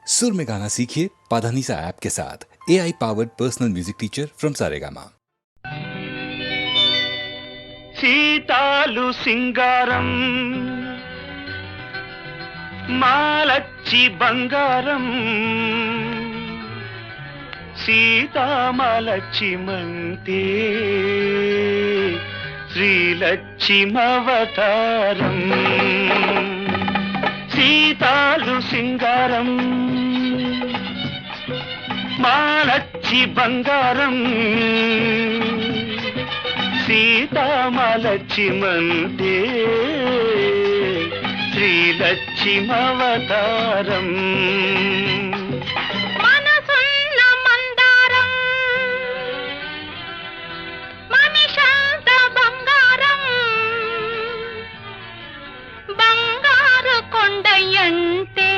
सुर में गाना सीखिए पाधानीसा ऐप के साथ। AI powered personal music teacher from Saregama. సీతాలు సింగారం మాలచ్చి బంగారం సీతామలక్ష్మంతే శ్రీలక్ష్మవతారం సీతాలు సింగారం మాలచ్చి బంగారం సీతామలక్ష్మంతే శ్రీలక్ష్మవతారం మనసున్న మందారం మనిషంత బంగారం బంగారు కొండయంటే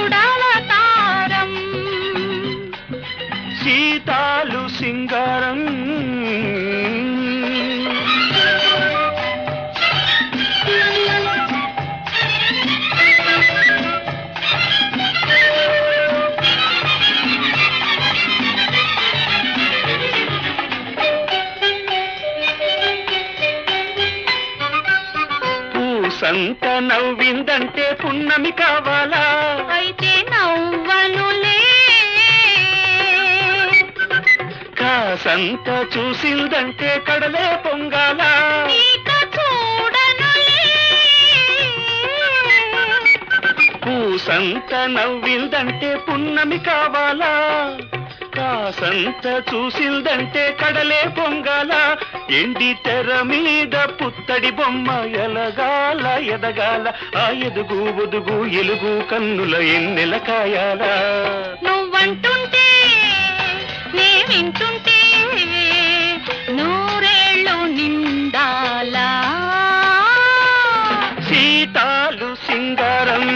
భగవంతుడవతారం సీతాలు సింగారం పూసంత నవ్విందంటే పున్నమి కావాలా అయితే నవ్వనులే కాసంత చూసిందంటే కడలే పొంగాల ఇక చూడనులే పూసంత నవ్విందంటే పున్నమి కావాలా కాసంత చూసిందంటే కడలే పొంగాల ఎండి తెర మీద పుత్తడి బొమ్మ ఎలగాల ఎదగాల ఆ ఎదుగు ఒదుగు ఎలుగు కన్నుల ఎన్నెల కాయాల నువ్వంటుంటే నే వింటుంటే నూరేళ్ళు నిండాలా సీతాలు సింగారం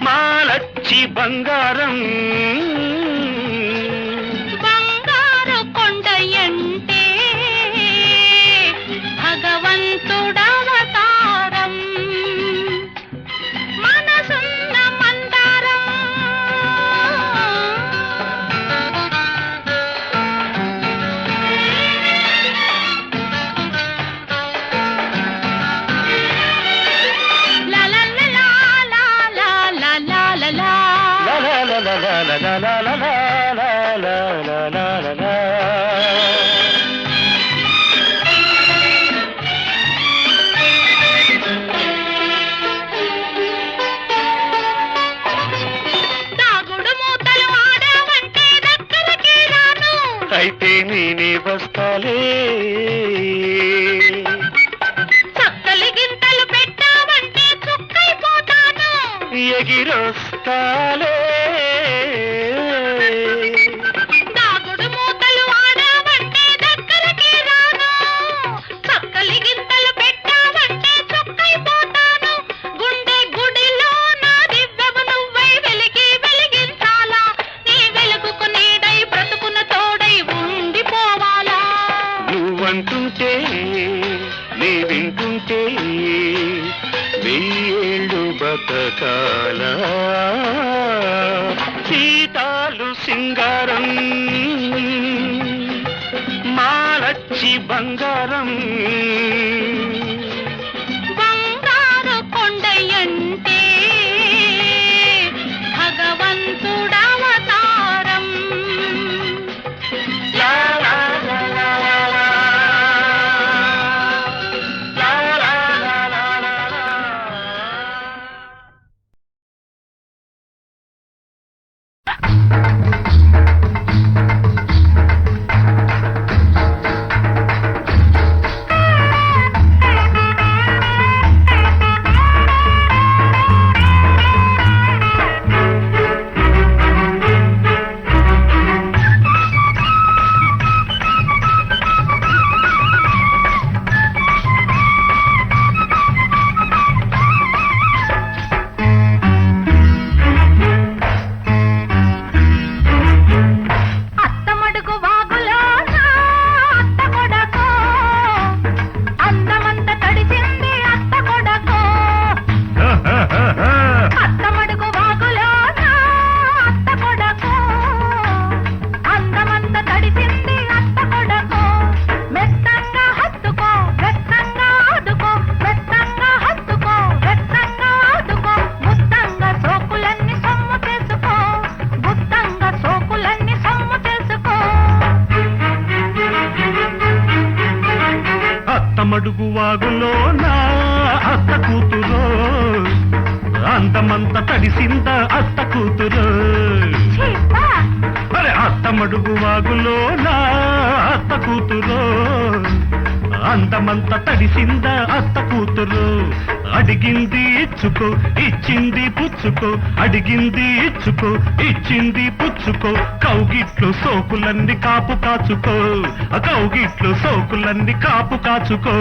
మాలచ్చి బంగారం బంగారు కొండయంటే భగవంతుడవతారం మనసున్న మందారం దాగుడు మూతలు ఆడావంటే దగ్గరకి రాను అయితే నేనే వస్తాలే చక్కలి గింతలు పెట్టావంటే చుక్కైపోతాను ఎగిరొస్తాలే దాగుడు మూతలు ఆడావంటే దగ్గరకి రాను చక్కలి గింతలు పెట్టావంటే చుక్కైపోతాను గుండె గుడిలో నా దివ్యము నువ్వై వెలిగి వెలిగించాలా నీ వెలుగుకు నీడై బ్రతుకున తోడై ఉండిపోవాలా నువ్వంటుంటే నీ వింటుంటే వెయ్యేళ్ళు బతకాల సీతాలు సింగారం మాలచ్చి బంగారం బంగారు కొండయంటే భగవంతుడవతారం లా లా లా లా లా లా. లా లా లా లా లా లా. అత్తమడుగు వాగులో నా అత్త కూతురో అందమంత తడిసింద అత్త కూతురు అరే అత్తమడుగు వాగులో నా అత్త కూతురు అందమంత తడిసింద అత్త కూతురు అడిగింది ఇచ్చుకో ఇచ్చింది పుచ్చుకో అడిగింది ఇచ్చుకో ఇచ్చింది పుచ్చుకో కౌగిట్లు సోకులన్నీ కాపు కాచుకో కౌగిట్లు సోకులన్నీ కాపు కాచుకో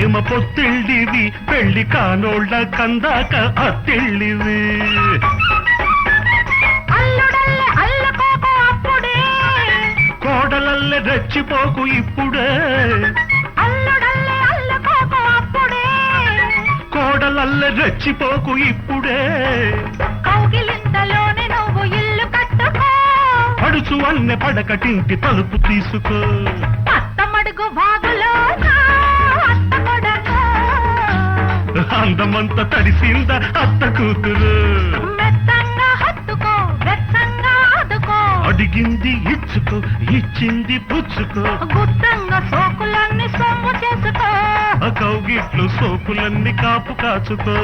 ప్రేమ పొత్తిళ్ళివి పెళ్లి కానోళ్ళ కందాక అత్తిళ్ళివి కోడలల్లె రెచ్చిపోకు ఇప్పుడే కోడలల్లె రెచ్చిపోకు ఇప్పుడే కౌగిలింతలోనే నువ్వు ఇల్లు కట్టుకో పడుచు అన్నె పడకటింటి తలుపు తీసుకో అత్తమడుగు వాగులో అందమంత తడిసింద అత్త కూతురు మెత్తంగా హత్తుకో వెచ్చంగా ఆదుకో అడిగింది ఇచ్చుకో ఇచ్చింది పుచ్చుకో గుత్తంగా సోకులన్నీ సొమ్ము చేసుకో కౌగిట్లు సోకులన్నీ కాపు కాచుకో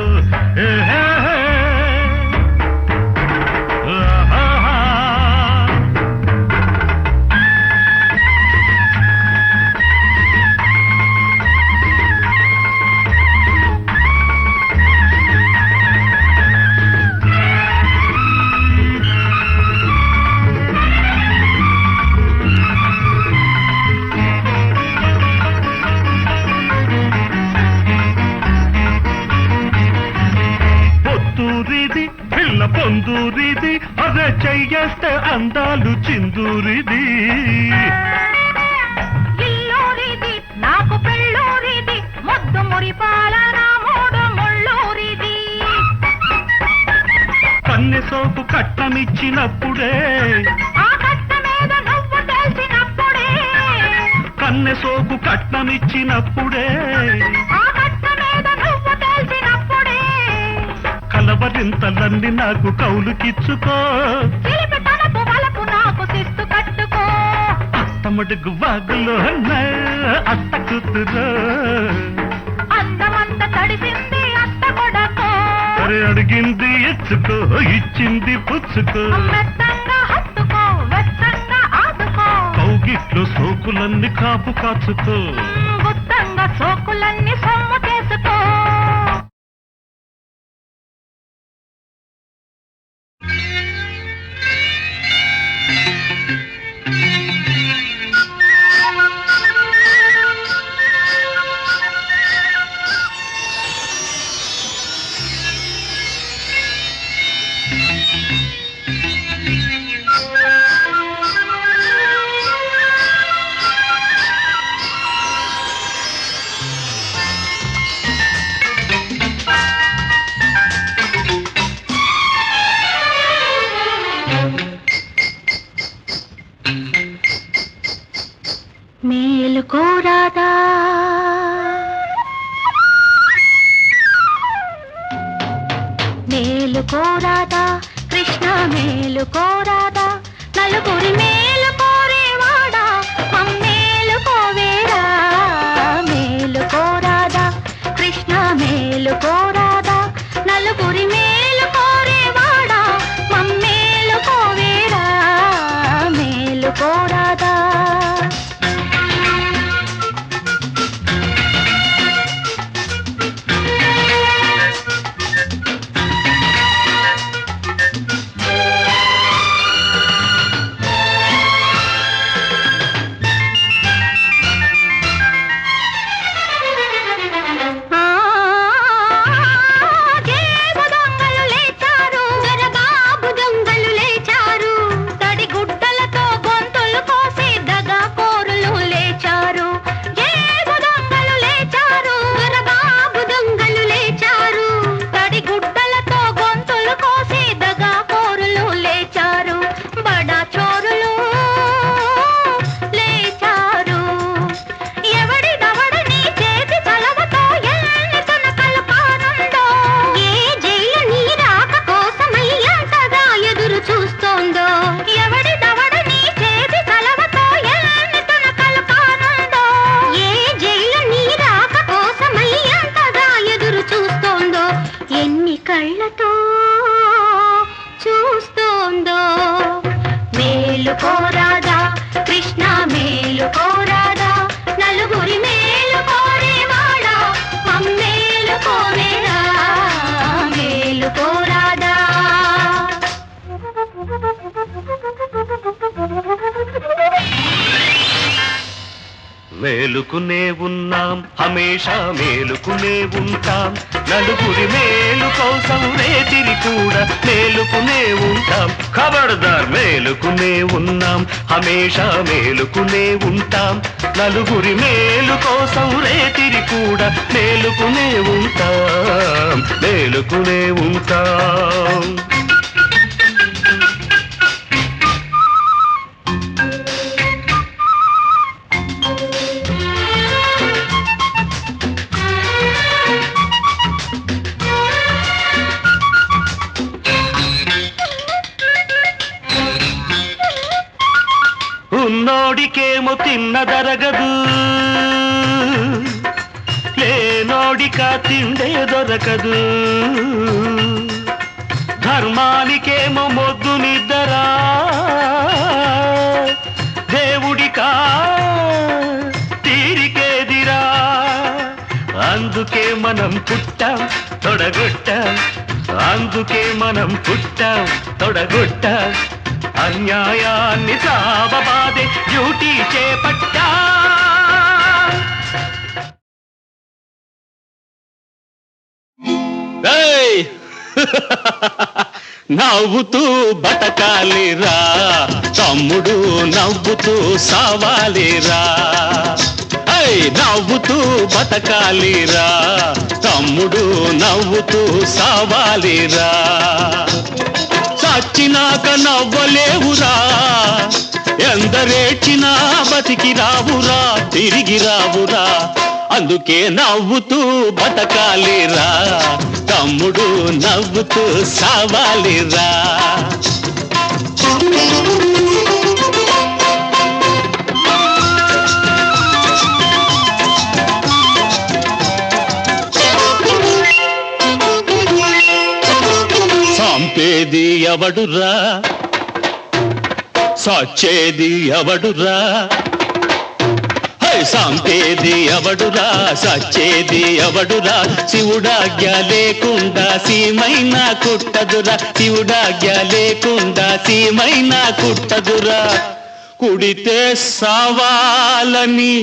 పిల్ల పొందూరిది అదే చెయ్యేస్తే అందాలు చిందూరిది ఇల్లూరిది నాకు పెళ్ళూరిది ముద్దు మురిపాల నా మూడు ముళ్ళూరిది కన్నె సోపు కట్నమిచ్చినప్పుడే ఆ కట్ట మీద నువ్వు తెలిసినప్పుడే కన్నె సోపు కట్నమిచ్చినప్పుడే కలవరింతలన్నీ నాకు కౌలుకిచ్చుకో అత్తమడుగు వాగులో అత్త కూతురు అందమంత తడిసింది అత్త కొడకో అరే అడిగింది ఇచ్చుకో ఇచ్చింది పుచ్చుకో మెత్తంగా హత్తుకో వెచ్చంగా ఆదుకో కౌగిట్లు సోకులన్నీ కాపు కాచుకో గుత్తంగా సోకులన్నీ సొమ్ము చేసుకో మేలుకోరాదా మేలుకోరాదా కృష్ణ మేలుకోరాదా నలుగురి మేలు కోరేవాడా మమ్మేలుకోవేరా మేలుకోరాదా కృష్ణ మేలుకోరాదా నలుగురి మేలు కోరేవాడా మమ్మేలుకోవేరా మేలుకోరాదా దేవదంగ కళ్ళతో చూస్తోందో మేలుకోరాదా కృష్ణ మేలుకోరాదా నలుగురి మేలు కోరేవాడా మమ్మేలు కోరేరా మేలుకోరాదా మేలుకునే ఉన్నాం హమేషా మేలుకునే ఉంటాం నలుగురి మేలు కోసం రేతిరి కూడా మేలుకునే ఉంటాం ఖబర్దార్ మేలుకునే ఉన్నాం హమేషా మేలుకునే ఉంటాం నలుగురి మేలు కోసం రేతిరి కూడా మేలుకునే ఉంటాం మేలుకునే ఉంటాం ఉన్నోడికేమో తిన్నదరగదు లేనోడిక తిండే దొరకదు ధర్మానికేమో మొద్దు నిద్దరా దేవుడికా తీరికేదిరా అందుకే మనం పుట్టాం తొడగొట్టాం అందుకే మనం పుట్టాం తొడగొట్టాం అన్యాయాన్ని సావబాదే డ్యూటీ చేపట్టా నవ్వుతూ బతకాలిరా తమ్ముడు నవ్వుతూ సావాలిరా నవ్వుతూ బతకాలిరా తమ్ముడు నవ్వుతూ సావాలిరా చచ్చినాక నవ్వలేవురా ఎందరేడ్చినా బతికి రావురా తిరిగి రావురా అందుకే నవ్వుతూ బతకాలిరా తమ్ముడు నవ్వుతూ సావాలిరా సంపేది ఎవడురా సచ్చేది ఎవడురా సంపేది ఎవడురా సచ్చేది ఎవడురా శివుడాజ్ఞ లేకుండా సీమైనా కుట్టదురా శివుడాజ్ఞ లేకుండా సీమైనా కుట్టదురా కుడితే సావాలని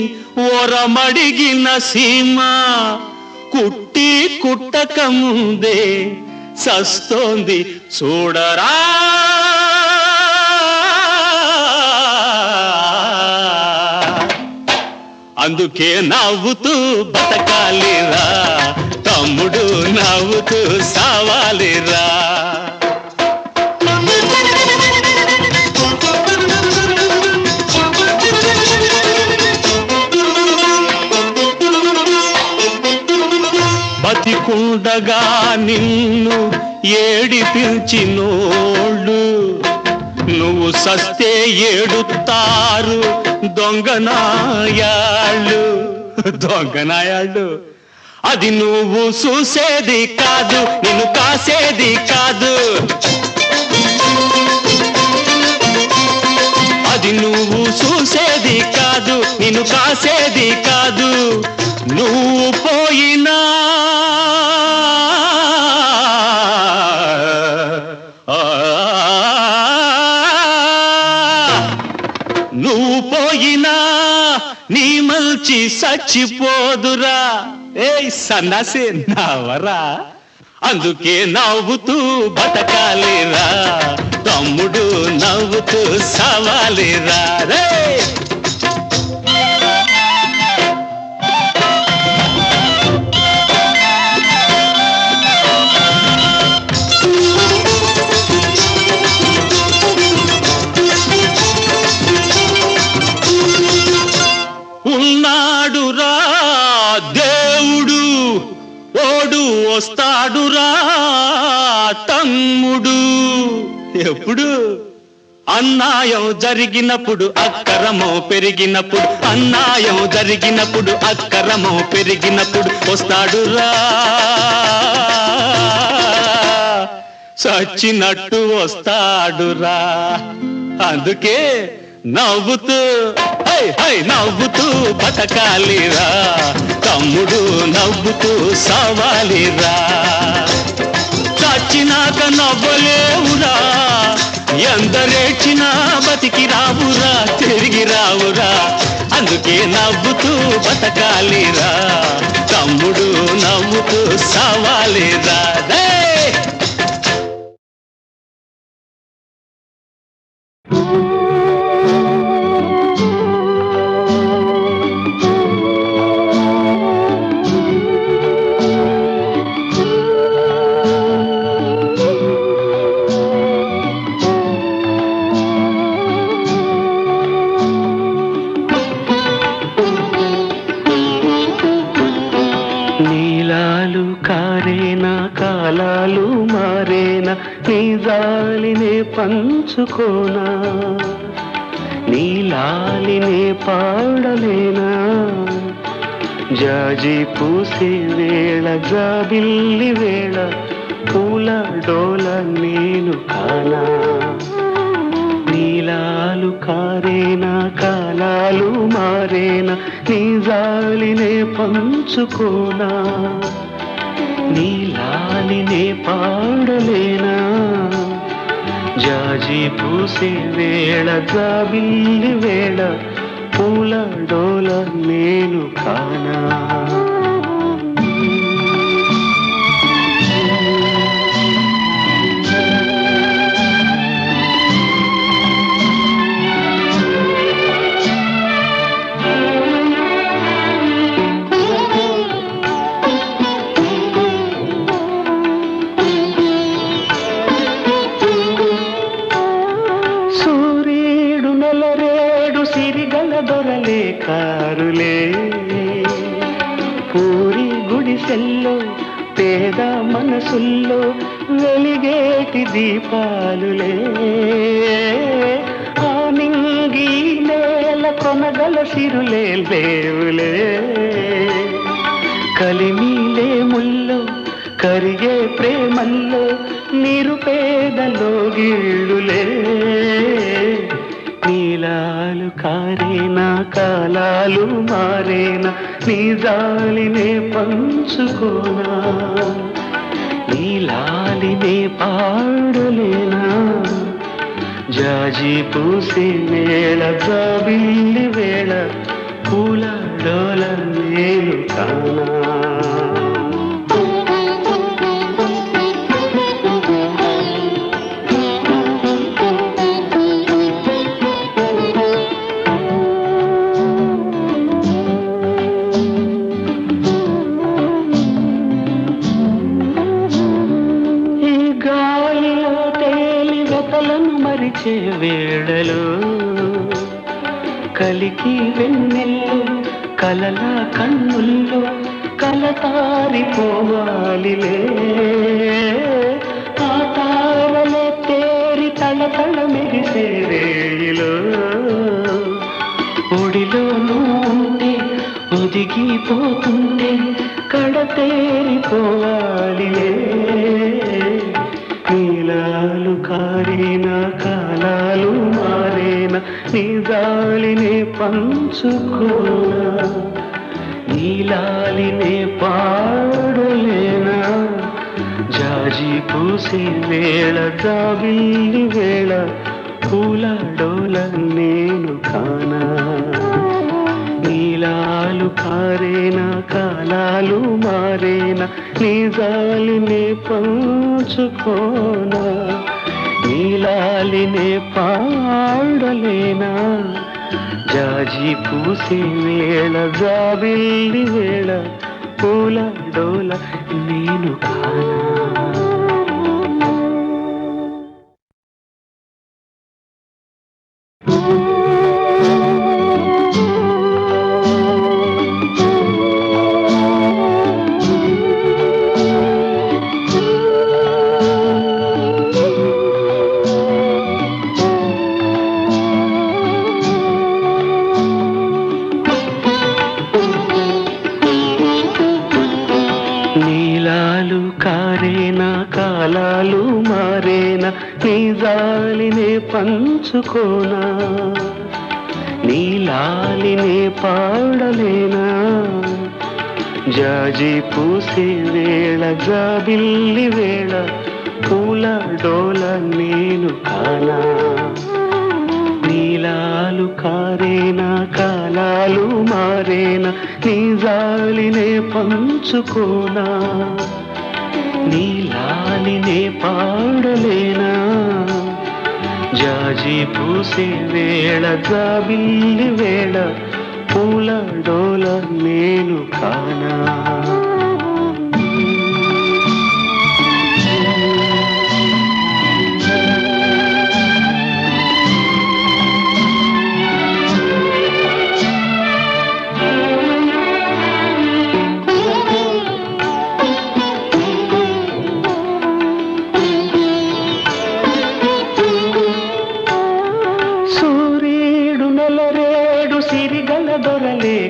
ఓరమడిగిన సీమ కుట్టి కుట్టక ముందే సస్తోంది చూడరా అందుకే నవ్వుతూ బతకాలిరా తమ్ముడు నవ్వుతూ సావాలిరా బతికుండగా నిన్ను ఏడిపించినోళ్ళు నువ్వు సస్తే ఏడుతారు దొంగనాయాళ్ళు అది నువ్వు చూసేది కాదు నిన్ను కాసేది కాదు అది నువ్వు చూసేది కాదు నిన్ను కాసేది కాదు నువ్వు పోయినా నువ్వు పోయినా నీ మల్చి చచ్చిపోదురా సన్నాసే నావరా అందుకే నవ్వుతూ బతకాలిరా తమ్ముడు నవ్వుతూ సావాలిరా రే ఉన్నాడురా దేవుడు ఓడు వస్తాడురా తమ్ముడు ఎప్పుడు అన్యాయం జరిగినప్పుడు అక్కరమో పెరిగినప్పుడు అన్యాయం జరిగినప్పుడు అక్కరమో పెరిగినప్పుడు వస్తాడురా చచ్చినట్టు వస్తాడురా. అందుకే నవ్వుతూ హై హై నవ్వుతూ బతకాలిరా తమ్ముడు, నవ్వుతూ సావాలిరా. చచ్చినాక నవ్వలేవురా, ఎందరేడ్చినా బతికి రావురా, తిరిగి రావురా. అందుకే నవ్వుతూ బతకాలిరా తమ్ముడు, నవ్వుతూ సావాలిరా. నీలాలు కారేనా కాలాలు మారేనా నీ జాలినే పంచుకోనా, నీలాలినే పాడలేనా. జాజి పూసే వేళ జాబిల్లి వేళ పూల డోల నేను కానా. నీలాలు కారేనా కాలాలు మారేనా నీ జాలినే పంచుకోనా, నీలాలినే పాడలేనా. జాజి పూసే వేళ జాబిల్లి వేళ పూల డోల నేను కానా. కారులే పూరి గుడిసెల్లో పేద మనసుల్లో వెలిగేటి దీపాలులే. ఆ నింగి నేల కొనగల సిరులే లేవులే. కలిమిలే ముల్లో కరిగే ప్రేమల్లో నిరుపేదలో గిళ్ళులే. నీలాలు కారేనా కాలాలు మారేనా నీ జాలినే పంచుకోనా, నీలాలినే పాడలేనా. జాజి పూసే వేళ జాబిల్లి వేళ పూల డోల నేను కానా. మరిచే వేళలో కలికి వెన్నెల్లో కలల కన్నుల్లో కలతారిపోవాలిలే. ఆ తారలే తేరి తళతళ మెరిసే వేళలో ఒడిలో ఉంటే ఒదిగిపోతుంటే కడతేరిపోవాలిలే. నీలాలు కారేనా కాలాలు మారేనా నీ జాలినే పంచుకోనా, నీలాలినే పాడలేనా. జాజి పూసే వేళ జాబిల్లి వేళ పూల డోల నేను కానా. నీలాలు కారేనా కాలాలు మారేనా నీ జాలినే పంచుకోనా, నీలాలినే పాడలేనా. జాజి పూసే వేళ జాబిల్లి వేళ పూల డోల నేను కానా. నీలాలు కారే కాలాలు మారేనా నీ జాలినే పంచుకోనా నీ లాలినే పాడలేనా జాజి పూసే వేళ జాబిల్లి వేళ పూల డోల నేను కానా నీలాలు కారేనా కాలాలు మారేనా నీ జాలినే పంచుకోనా నీ లాలినే పాడలేనా జాజి పూసే వేళ జాబిల్లి వేళ పూల డోల నేను కానా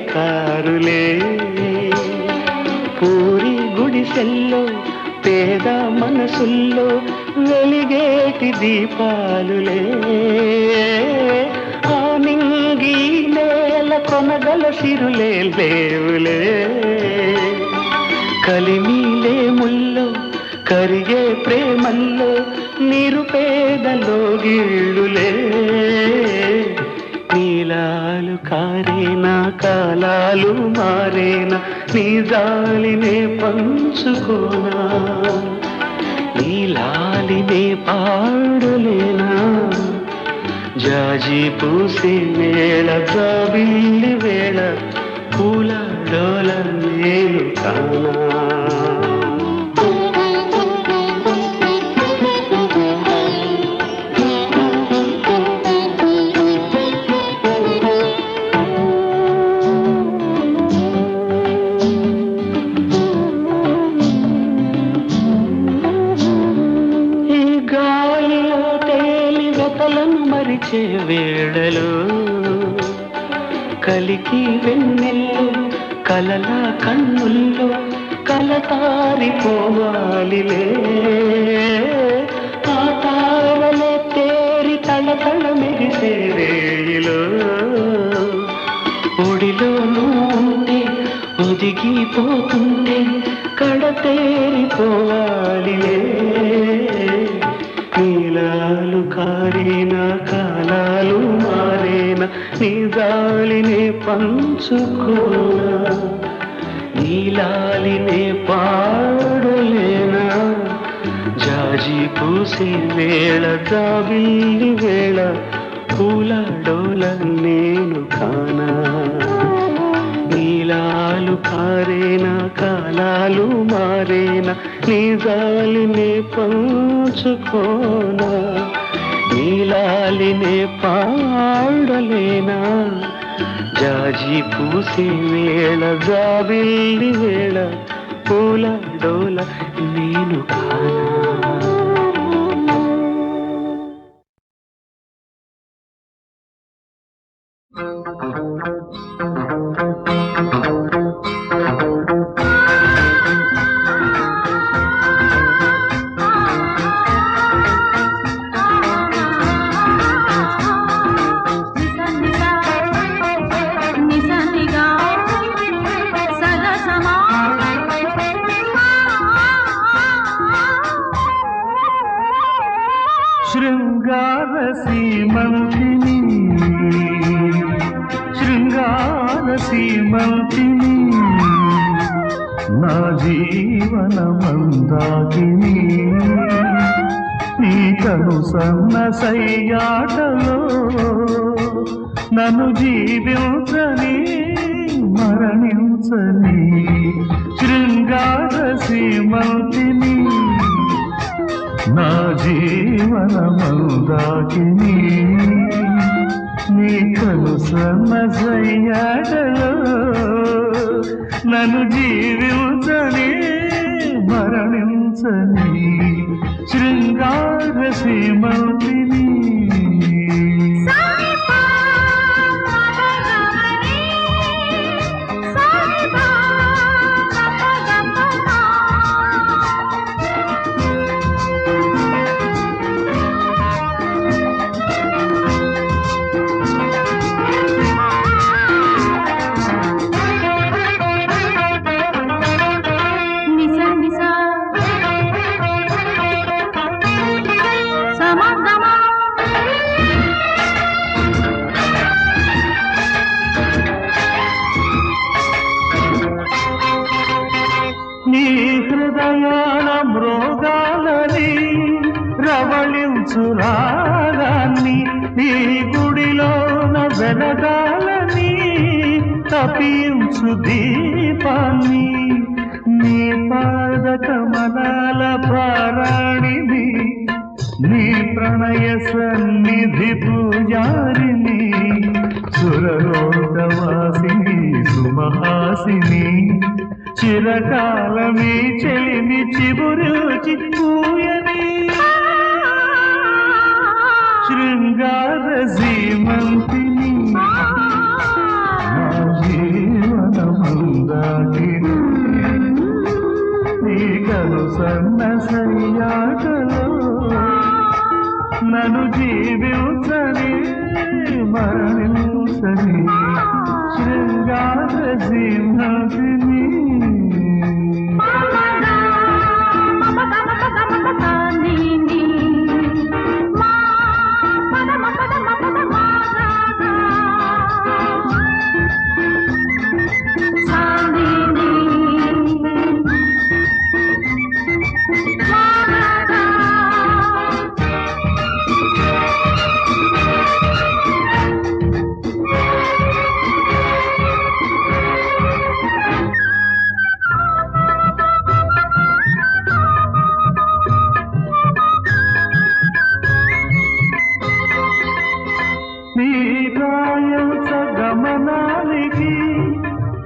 కారులే పూరి గుడిసెల్లో పేద మనసుల్లో వెలిగేటి దీపాలులే ఆ నింగి నేల కొనగల సిరులే లేవులే కలిమిలే ముల్లో కరిగే ప్రేమల్లో నిరుపేదలో గిళ్ళులే నీలాలు కారేనా కాలాలు మారేనా నీ జాలినే పంచుకోనా నీ లాలినే పాడలేనా జాజి పూసే వేళ జాబిల్లి వేళ పూల డోల నేను కానా వేళలో కలికి వెన్నెల్లో కలల కన్నుల్లో కలతారిపోవాలిలే ఆ తారలే తేరి తళతళ మెరిసే వేళలో ఒడిలో ఉంటే ఒదిగిపోతుంటే కడతేరిపోవాలిలే నీలాలు కారేనా కాలాలు మారేనా నీ జాలినే పంచుకోనా నీలాలినే పాడలేనా జాజి పూసే వేళ జాబిల్లి వేళ పూల డోల నేను కానా నీలాలు కారేనా కాలాలు మారేనా నీ జాలినే పంచుకోనా నీలాలినే పాడలేనా జాజి పూసే వేళ జాబిల్లి వేళ పూల డోల నేను కానా శృంగారసీమంతిని నా జీవన మందాకిని నీ కను సన్న సయ్యాటలో నన్ను జీవించని మరణించని శృంగారసీమంతిని నా జీవన మందాకిని నీ కలుసన్న సయ్యాటలో నన్ను జీవించని మరణించని శృంగారసీమంతిని మనసు రాగాన్ని ఈ గుడిలోన వెలగాలని తపించు దీపాన్ని నీ పాద కమలాల పారాణిని నీ ప్రణయ సన్నిధి పూజారిని సురలోకవాసిని సుమహాసిని చిరకాలమే చెలిమి చిబురుచి పూయని శృంగార సీమంతిని నా జీవన మందాకిని నీ కను సన్న సయ్యాటలో నన్ను జీవించని మరణించని శృంగార సీమంతిని గమనానికి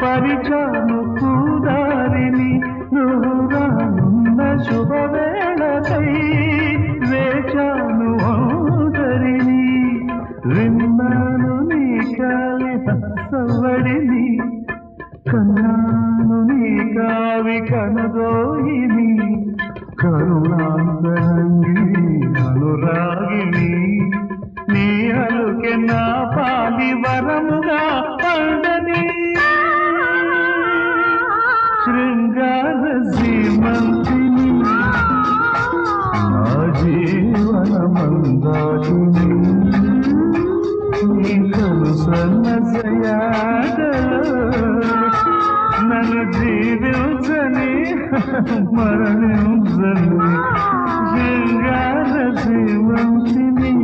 పరిచాను పూదారిని నువ్వు రానున్న శుభవేళకై వేచాను ఓదరిని విన్నాను నీ కాలి సవ్వడిని కన్నాను నీ కావి కనదోయిని కరుణాంతరంగిని అనురాగిని నీ అలుకె నా పాలి వరముగా పండని శృంగార సీమంతిని నా జీవన మందాకిని నీ కను సన్నసయాటలో నన్ను జీవించని మరణించని శృంగార సీమంతిని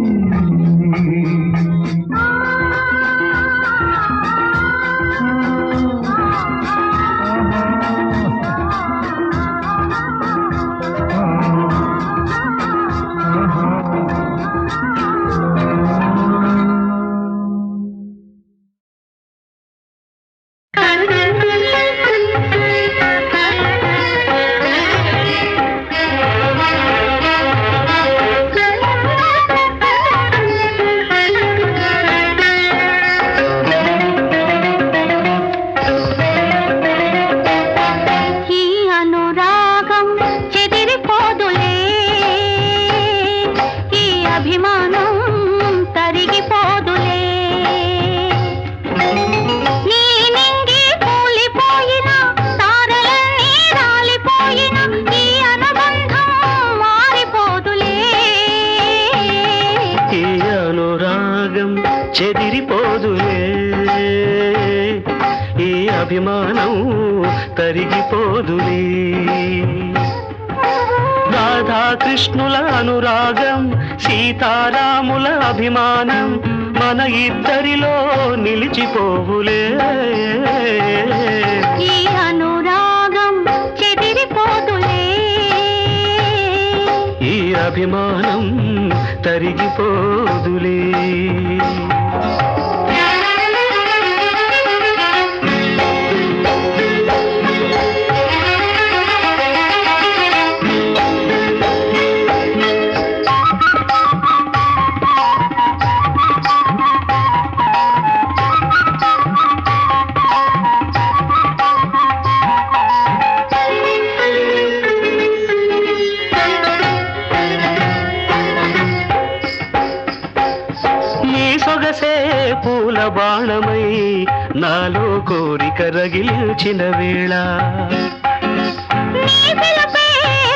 చెదిరిపోదులే ఈ అభిమానం తరిగిపోదులే రాధాకృష్ణుల అనురాగం సీతారాముల అభిమానం మన ఇద్దరిలో నిలిచిపోవులే ఈ అనురాగం చెదిరిపోదులే ఈ అభిమానం తరిగిపోదులే పూల బాణమై నాలో కోరిక రగిల్చిన వేళ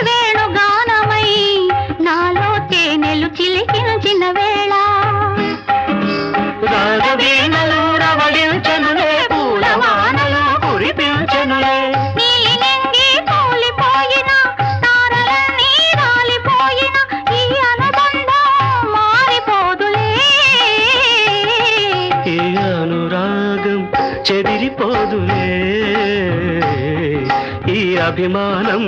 వేణుగానమై నాలో తేనెలు చిలికించిన వేళ రాగవీణలు రవళించనులే పూల వానలు కురిపించనులే నీలినంగి కూలిపోయిన తారలన్నీ రాలిపోయిన ఈ అనుబంధం అభిమానం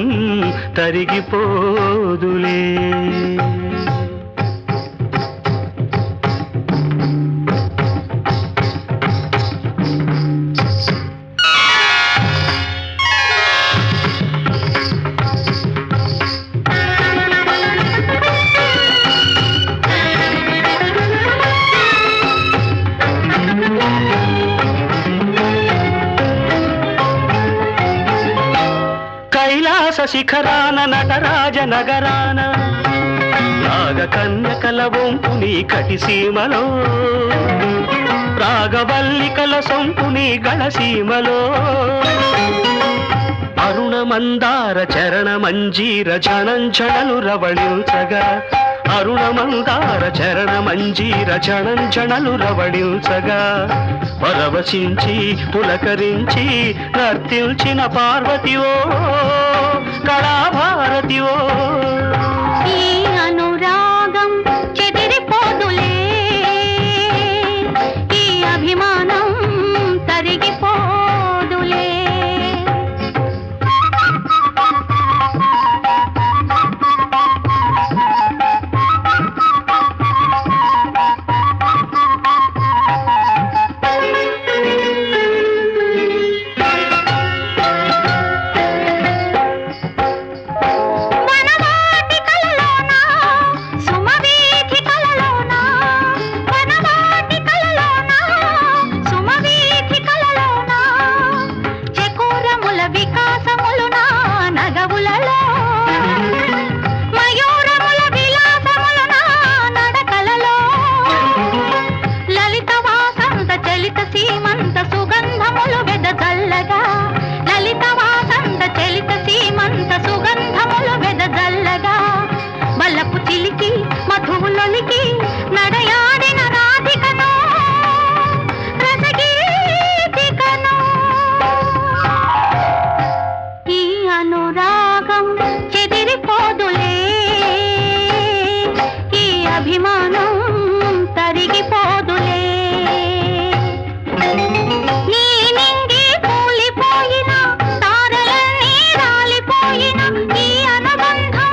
తరిగిపోదులే. కైలాస శిఖరాన నటరాజ నగరాన నాగ కన్యకల వంపు నీ కటిసీమలో, రాగవల్లికల సొంపు నీ గళసీమలో, అరుణ మందార చరణ మంజీర ఝణంఝణలు రవళించగా, అరుణ మందార చరణ మంజీర ఝణంఝణలు రవళించగా, పరవశించి పులకరించి నర్తించిన పార్వతివో కళాభారతివో. ఈ అనురాగం చెదిరిపోదులే, ఈ అభిమానం తరిగిపోదులే. నడయాడిన రాధికను రసగీతికను. ఈ అనురాగం చెదిరిపోదులే, ఈ అభిమానం తరిగిపోదులే. నీ నింగి కూలిపోయిన తారలన్నీ రాలిపోయిన ఈ అనుబంధం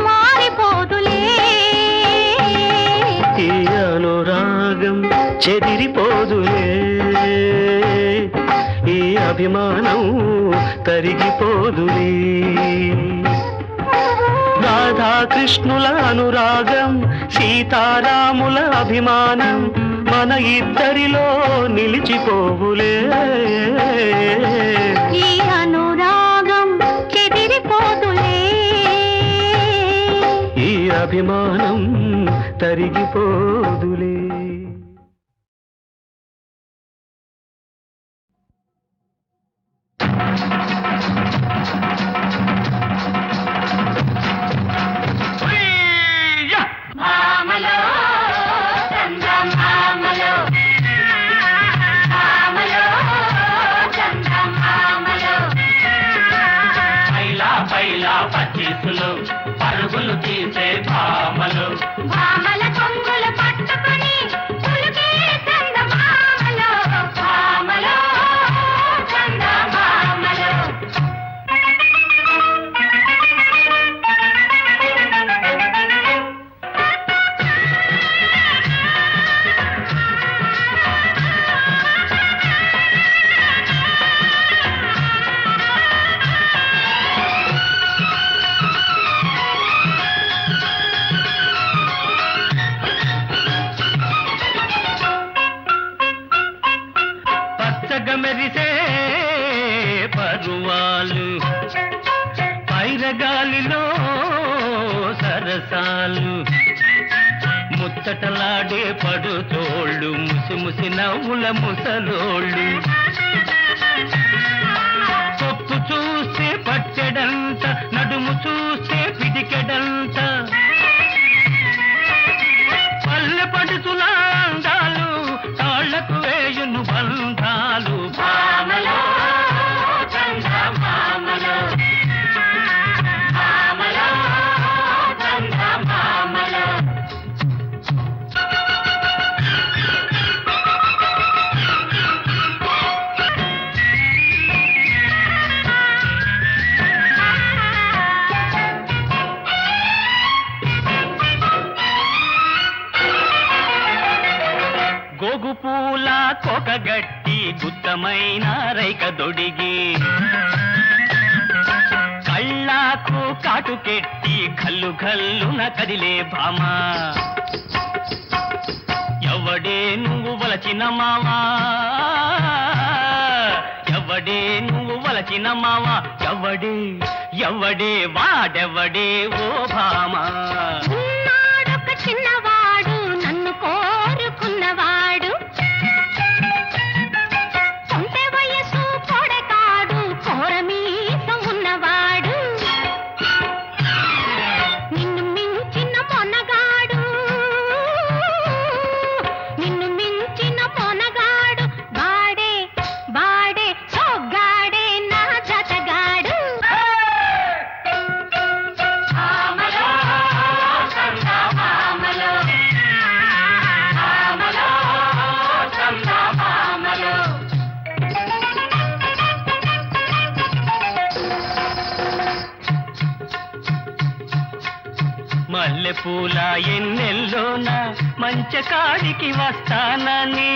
మారిపోదులే. ఈ అనురాగం చెదిరిపోదులే, ఈ అభిమానం తరిగిపోదులే. రాధాకృష్ణుల అనురాగం, సీతారాముల అభిమానం మన ఇద్దరిలో నిలిచిపోవులే. ఈ అనురాగం చెదిరిపోదులే, ఈ అభిమానం తరిగిపోదులే. పరుగులు తీసే భామలు, భామల కొంగులు పట్టుకుని పులుకే చందమామలో, భామలో చందమామలో. మెరిసే పరువాలు, పైరగాలిలో సరసాలు, ముచ్చటలాడే పడుతోళ్ళు, ముసి ముసి నవ్వుల ముసలోళ్ళు, కొప్పు చూస్తే పట్టెడంత, నడుము చూస్తే పిడికెడంత, పల్లె పడుతుల అందాలు, తాళ్లకు వేయును బంధాలు. భామలో చందమామలో, భామలో చందమామలో. గోగు పూల కొకగట్టి గుత్తమైన రైక దొడిగి కళ్ళాకు కాటుకెట్టి కల్లు కల్లున కదిలే భామ ఎవడే నువ్వు వలచిన మావా ఎవడే నువ్వు వలచిన మావా ఎవడే వాడెవడే ఓ భామ ఉన్నాడొక చిన్నవాడు నన్ను కోరుకున్నవాడు కొంటె వయసు పొడకాడు కోరమీసం ఉన్నవాడు నిన్ను మించిన మొనగాడు బాడే సోగ్గాడే నా జతగాడు మల్లెపూల ఎన్నెల్లోన మంచకాడికి వస్తానని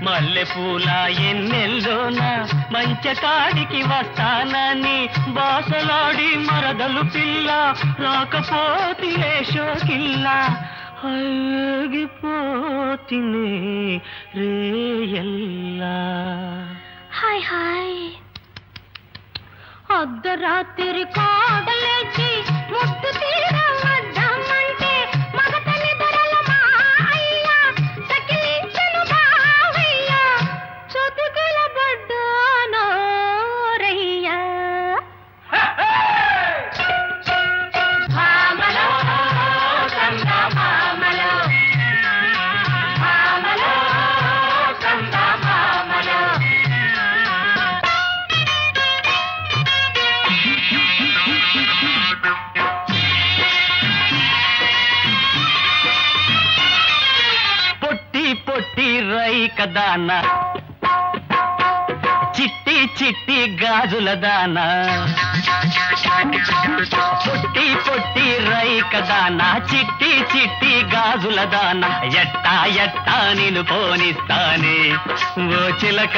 మల్లెపూల ఎన్నెల్లోన మంచకాడికి వస్తానని బాసలాడి మరదలు పిల్ల రాకపోతి లేశోకిల్ల ఆగిపోతినే రేయల్లా హాయ్ హాయ్ అర్ధరాత్రి కోడలేచి ముద్దు తీరవద్దామంటే మగతని దొరల మా అయ్య సకిలించను బావయ్య చతుకుల బడ్డానో రయ్య భామలో సంద భామలో సంద భామలో పొట్టి రైక దాన చిట్టి గాజుల దాన పొట్టి రైక దాన చిట్టి గాజుల దాన ఎట్టా నిన్ను పోనిస్తానే ఓ చిలక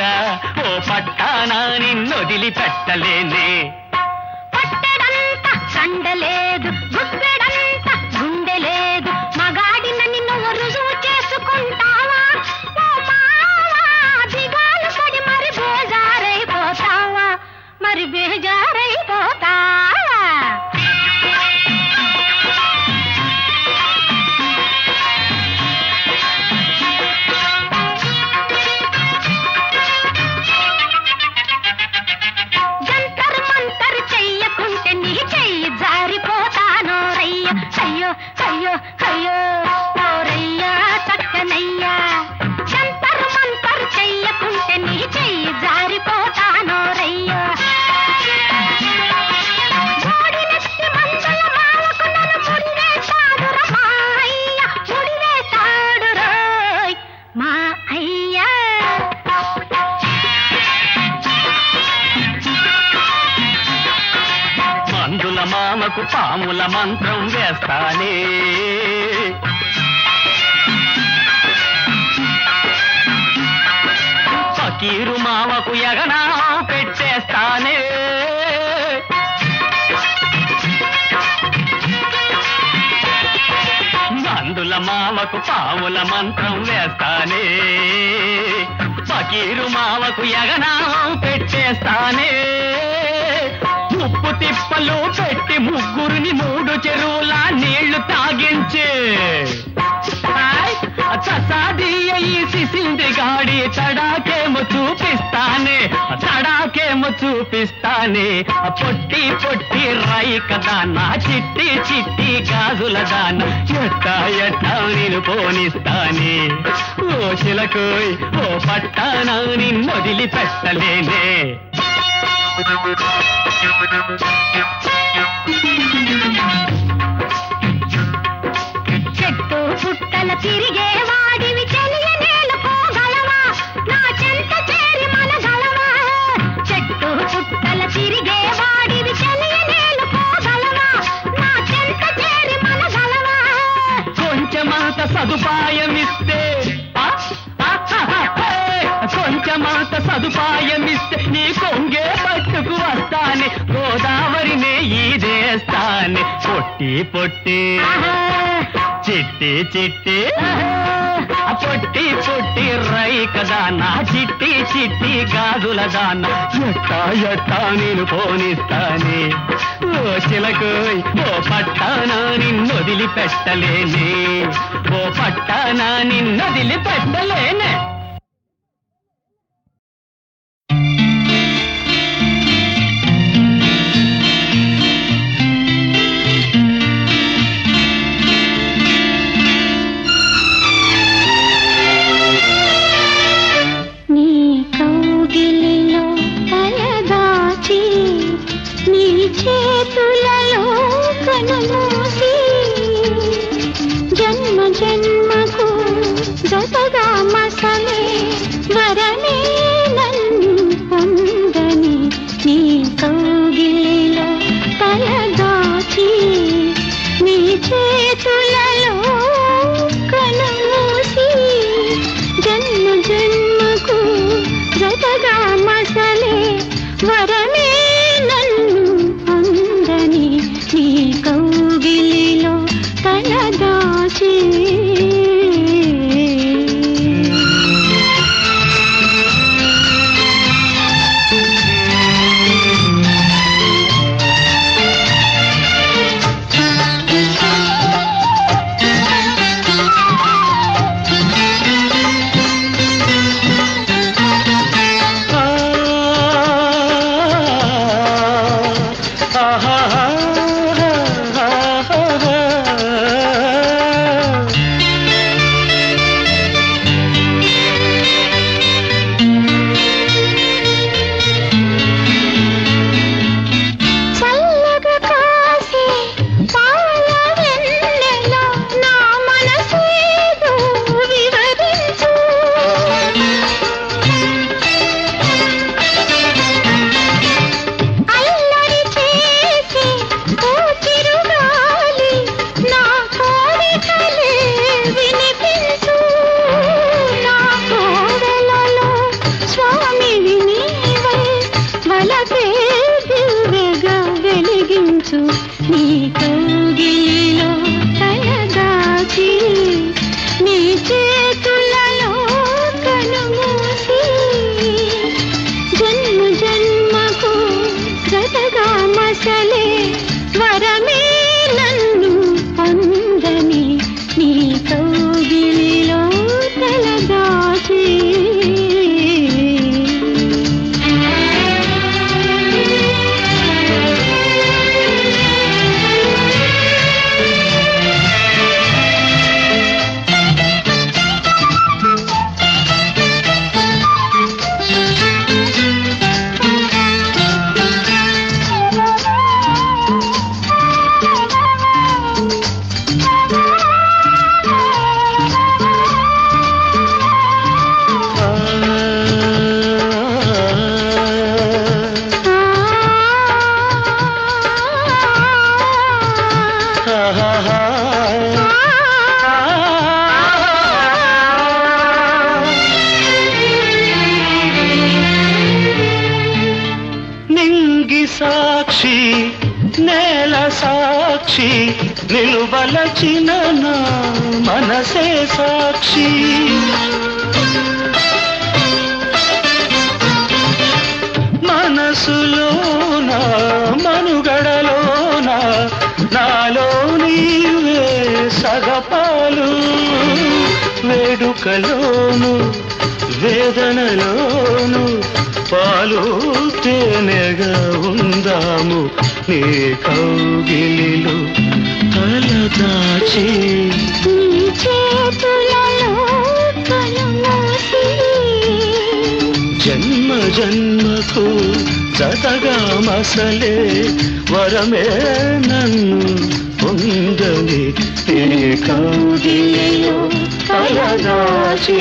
ఓ పట్టానా నిన్నొదిలి పెట్టలేనే పట్టడంత కండలేదు గుప్పెడంత గుండె లేదు మగాడినని నువ్వు రుజువు చేసుకుంటావా ఓ మావా దిగాలు పడి మరి బేజారైపోతావా జంతర్ మంతర్ చెయ్యకుంటే నీ చెయ్యి జారిపోతానో రయ్య అయ్యో అయ్యో అయ్యో ఓరయ్యా చక్కనయ్యా జంతర్ మంతర్ చెయ్యకుంటే నీ చెయ్యి జారిపోతానో రయ్య ఓడినెత్తి మందల మావకు నన్ను ముడివేశాడురా మా అయ్య ముడివేశాడు రోయ్ మా అయ్యా మందుల మామకు పాముల మంత్రం వేస్తానే ఫకీరు మామకు యగనా పెట్టేస్తానే మందుల మామకు పాముల మంత్రం వేస్తానే ఫకీరు మామకు యగనా పెట్టేస్తానే ఉప్పు తిప్పలు పెట్టి ముగ్గురిని 3 చెరువుల నీళ్లు తాగించే చసాదీయ ఈ సిసింది గాడి తడాకేమో చూపిస్తానే పొట్టి రైక దాన చిట్టి గాజుల దాన ఎట్టా నేను పోనిస్తానే ఓ శిలకోయ్ ఓ పట్టానా నిన్నొదిలి పెట్టలేనే చెట్టు పుట్టల తిరిగే వాడివి చెలియ నేలుకోగలవా నా చెంత చేరి మనగలవా చెట్టు పుట్టల తిరిగే వాడివి చెలియ నేలుకోగలవా నా చెంత చేరి మనగలవా కొంచెమంత సదుపాయం పొట్టిస్తానే పొట్టి పొట్టి చిట్టి చిట్టి పొట్టి పొట్టి రైకదానా చిట్టి చిట్టి గాజుల దానా ఎట్టా ఎట్టా నేను పోనిస్తానే ఓ చిలకోయ్ ఓ పట్టానా నిన్నొదిలి పెట్టలేనే ఓ పట్టానా నిన్నొదిలి పెట్టలేనే నీ కౌగిలిలో తలదాచి నీ చేతులలో కనుమూసి జన్మ జన్మకు జతగా మసలే వరమే నన్ను పొందని నీ కౌగిలిలో తలదాచి నీ చేతులలో కనుమూసి జన్మ జన్మకు జతగా మసలే వరమే నన్ను పొందని నీ కౌగిలిలో తలదాచి చల్లగా కాసే పాల వెన్నెల నా మనసేదో వివరించు అల్లరి చేసే ఓ చిరుగాలి నా కోరికలే వినిపించు నా కోవెలలో స్వామివి నీవై వలపే దివ్వెగా వెలిగించు నీ కౌగిలిలో తలదాచి నీ చేతులలో కనుమూసి జన్మ జన్మకు జతగా మసలే వరమే నన్ను పొందని నీ కౌగిలిలో తలదాచి నింగి సాక్షి నేల సాక్షి నిలువలచిన నా మనసే సాక్షి మనసులోన మనుగడలోన నాలో నీవే సగపాలు వేడుకలోను వేదనలోను పాలు తేనెగా ఉందాము నీ కౌగిలిలో తలదాచి నీ చేతులలో కనుమూసి జన్మ జన్మకు జతగా మసలే వరమే నన్ను పొందని నీ కౌగిలిలో తలదాచి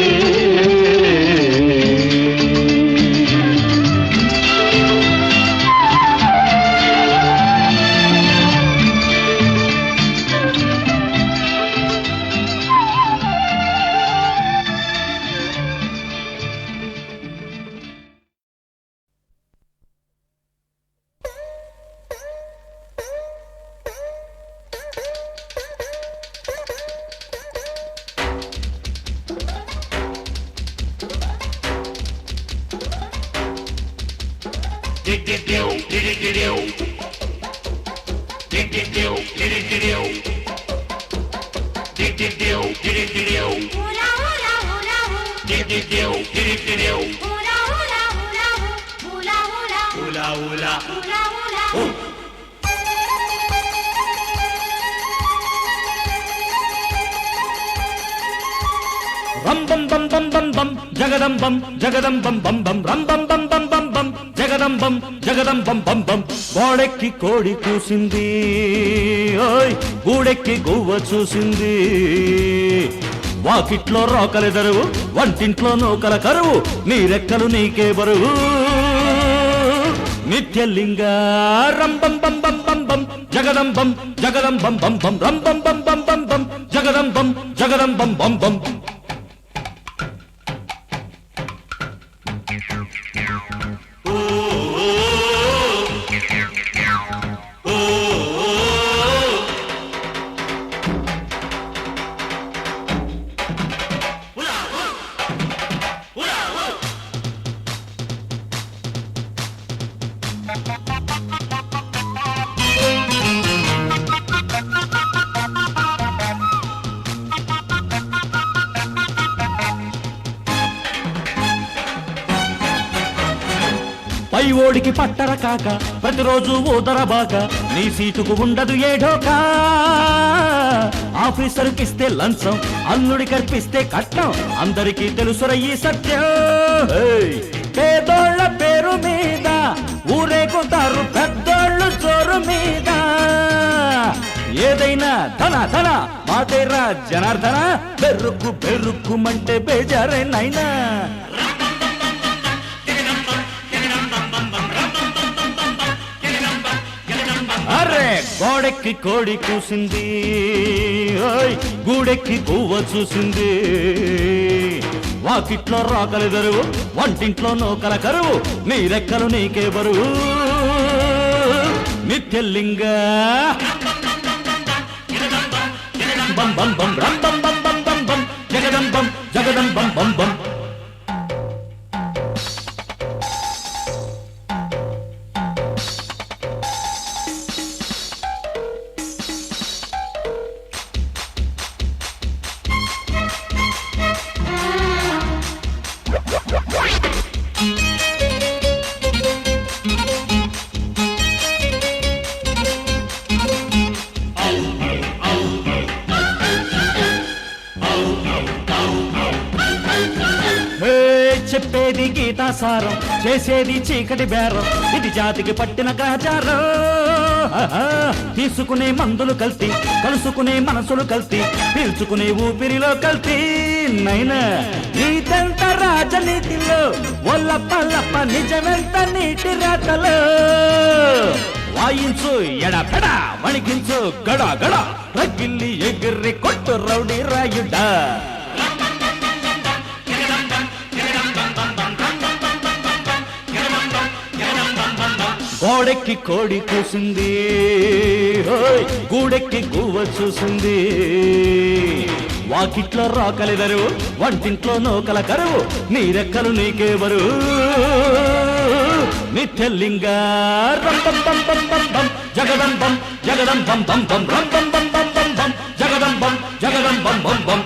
రం బం బం బం బం బం జగదం బం బం బం రం బం బం బం బం బం జగదం బం బం గోడెక్కి కోడి కూసింది ఓయ్ గూడెక్కి గువ్వ చూసింది వాకిట్లో రోకలెదరువు వంటింట్లో నూకల కరువు నీ రెక్కలు నీకే బరువు నిత్యలింగ రం బం బం బం బం బం జగదం బం బం బం రం బం బం బం బం బం జగదం బం బం పై ఓడికి పట్టర కాక ప్రతిరోజు ఊదరబాక నీ సీటుకు ఉండదు ఏడోకా ఆఫీసర్కిస్తే లంచం అల్లుడి కర్పిస్తే కట్నం అందరికీ తెలుసుర ఈ సత్యం పేదోళ్ళ పేరు మీద ఊరేగుతారు పెద్దోళ్ళు జోరు మీద ఏదైనా ధన మాతేరా జనార్దన బెరుక్కుమంటే బేజారేనైనా అరే గోడెక్కి కోడి కూసింది ఓయ్ గూడెక్కి పువ్వ చూసింది వాకిట్లో రోకలెదరువు వంటింట్లో నూకల కరువు నీ రెక్కలు నీకే బరువు నిత్యలింగ బం బం బం రం బం బం బం బం బం జగదం బం బం బం చెప్పేది గీతాసారం చేసేది చీకటి బేరం ఇది జాతికి పట్టిన గ్రహచారం తీసుకునే మందులు కల్తీ కలుసుకునే మనసులు కల్తీ పీల్చుకునే ఊపిరిలో కల్తీ నైనా నీదంత రాజనీతిలో ఒల్లప్ప నిజమెంత నీటి రాతలో వాయించు ఎడపెడ వణికించు గడ రగిల్లి ఎగిర్రి కొట్టు రౌడీ రాయుడా గోడెక్కి కోడి కూసింది గూడెక్కి గువ్వ చూసింది వాకిట్లో రోకలెదరు వంటింట్లో నూకల కరువు నీ రెక్కలు నీకే బరువు నిత్యలింగ రం బం బం బం బం బం జగదం బం బం బం బం రం బం బం బం బం బం జగదం బం బం బం